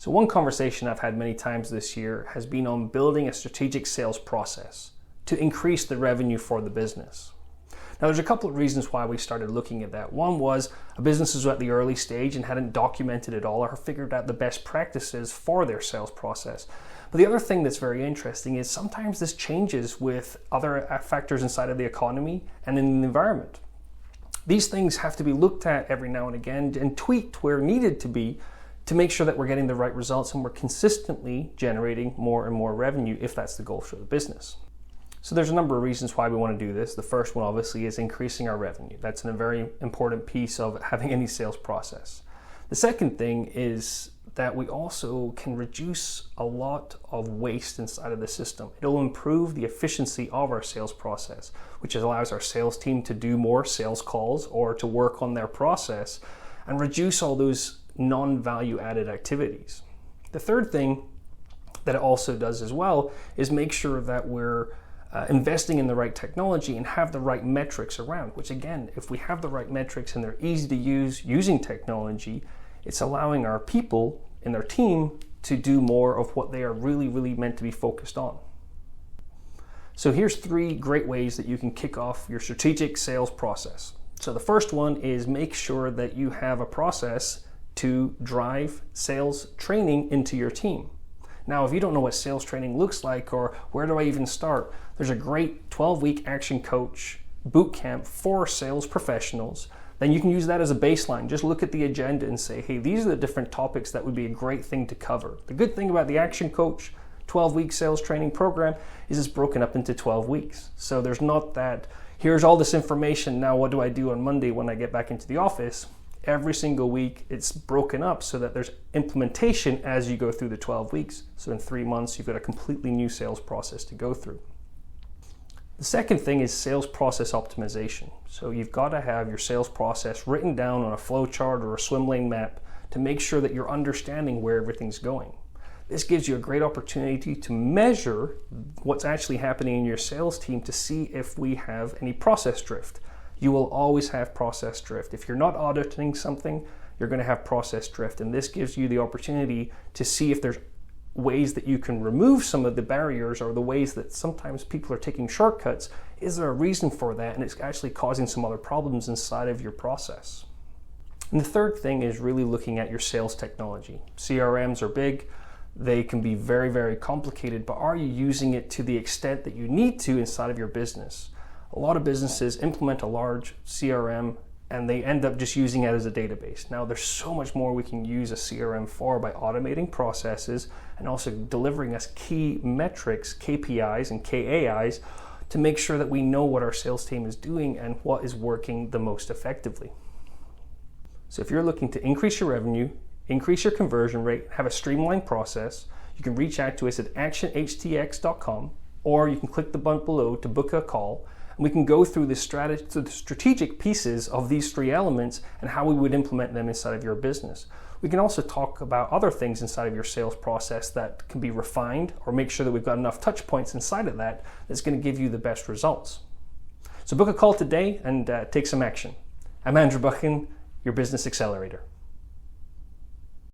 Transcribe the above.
So one conversation I've had many times this year has been on building a strategic sales process to increase the revenue for the business. Now there's a couple of reasons why we started looking at that. One was a business was at the early stage and hadn't documented it all or figured out the best practices for their sales process. But the other thing that's very interesting is sometimes this changes with other factors inside of the economy and in the environment. These things have to be looked at every now and again and tweaked where needed to be to make sure that we're getting the right results and we're consistently generating more and more revenue if that's the goal for the business. So there's a number of reasons why we want to do this. The first one obviously is increasing our revenue. That's a very important piece of having any sales process. The second thing is that we also can reduce a lot of waste inside of the system. It'll improve the efficiency of our sales process, which allows our sales team to do more sales calls or to work on their process and reduce all those non-value added activities. The third thing that it also does as well is make sure that we're investing in the right technology and have the right metrics around, which again, if we have the right metrics and they're easy to use using technology, it's allowing our people in their team to do more of what they are really meant to be focused on. So here's 3 great ways that you can kick off your strategic sales process. So the first one is make sure that you have a process to drive sales training into your team. Now, if you don't know what sales training looks like or where do I even start, there's a great 12-week Action Coach bootcamp for sales professionals. Then you can use that as a baseline. Just look at the agenda and say, hey, these are the different topics that would be a great thing to cover. The good thing about the Action Coach 12-week sales training program is it's broken up into 12 weeks. So there's not that, here's all this information, now what do I do on Monday when I get back into the office? Every single week it's broken up so that there's implementation as you go through the 12 weeks. So in 3 months, you've got a completely new sales process to go through. The second thing is sales process optimization. So you've got to have your sales process written down on a flow chart or a swim lane map to make sure that you're understanding where everything's going. This gives you a great opportunity to measure what's actually happening in your sales team to see if we have any process drift. You will always have process drift. If you're not auditing something, you're going to have process drift. And this gives you the opportunity to see if there's ways that you can remove some of the barriers or the ways that sometimes people are taking shortcuts. Is there a reason for that? And it's actually causing some other problems inside of your process. And the third thing is really looking at your sales technology. CRMs are big. They can be very complicated, but are you using it to the extent that you need to inside of your business? A lot of businesses implement a large CRM and they end up just using it as a database. Now there's so much more we can use a CRM for by automating processes and also delivering us key metrics, KPIs and KAIs to make sure that we know what our sales team is doing and what is working the most effectively. So if you're looking to increase your revenue, increase your conversion rate, have a streamlined process, you can reach out to us at ActionHTX.com or you can click the button below to book a call. And we can go through the strategic pieces of these 3 elements and how we would implement them inside of your business. We can also talk about other things inside of your sales process that can be refined or make sure that we've got enough touch points inside of that that's going to give you the best results. So book a call today and take some action. I'm Andrew Buchan, your Business Accelerator.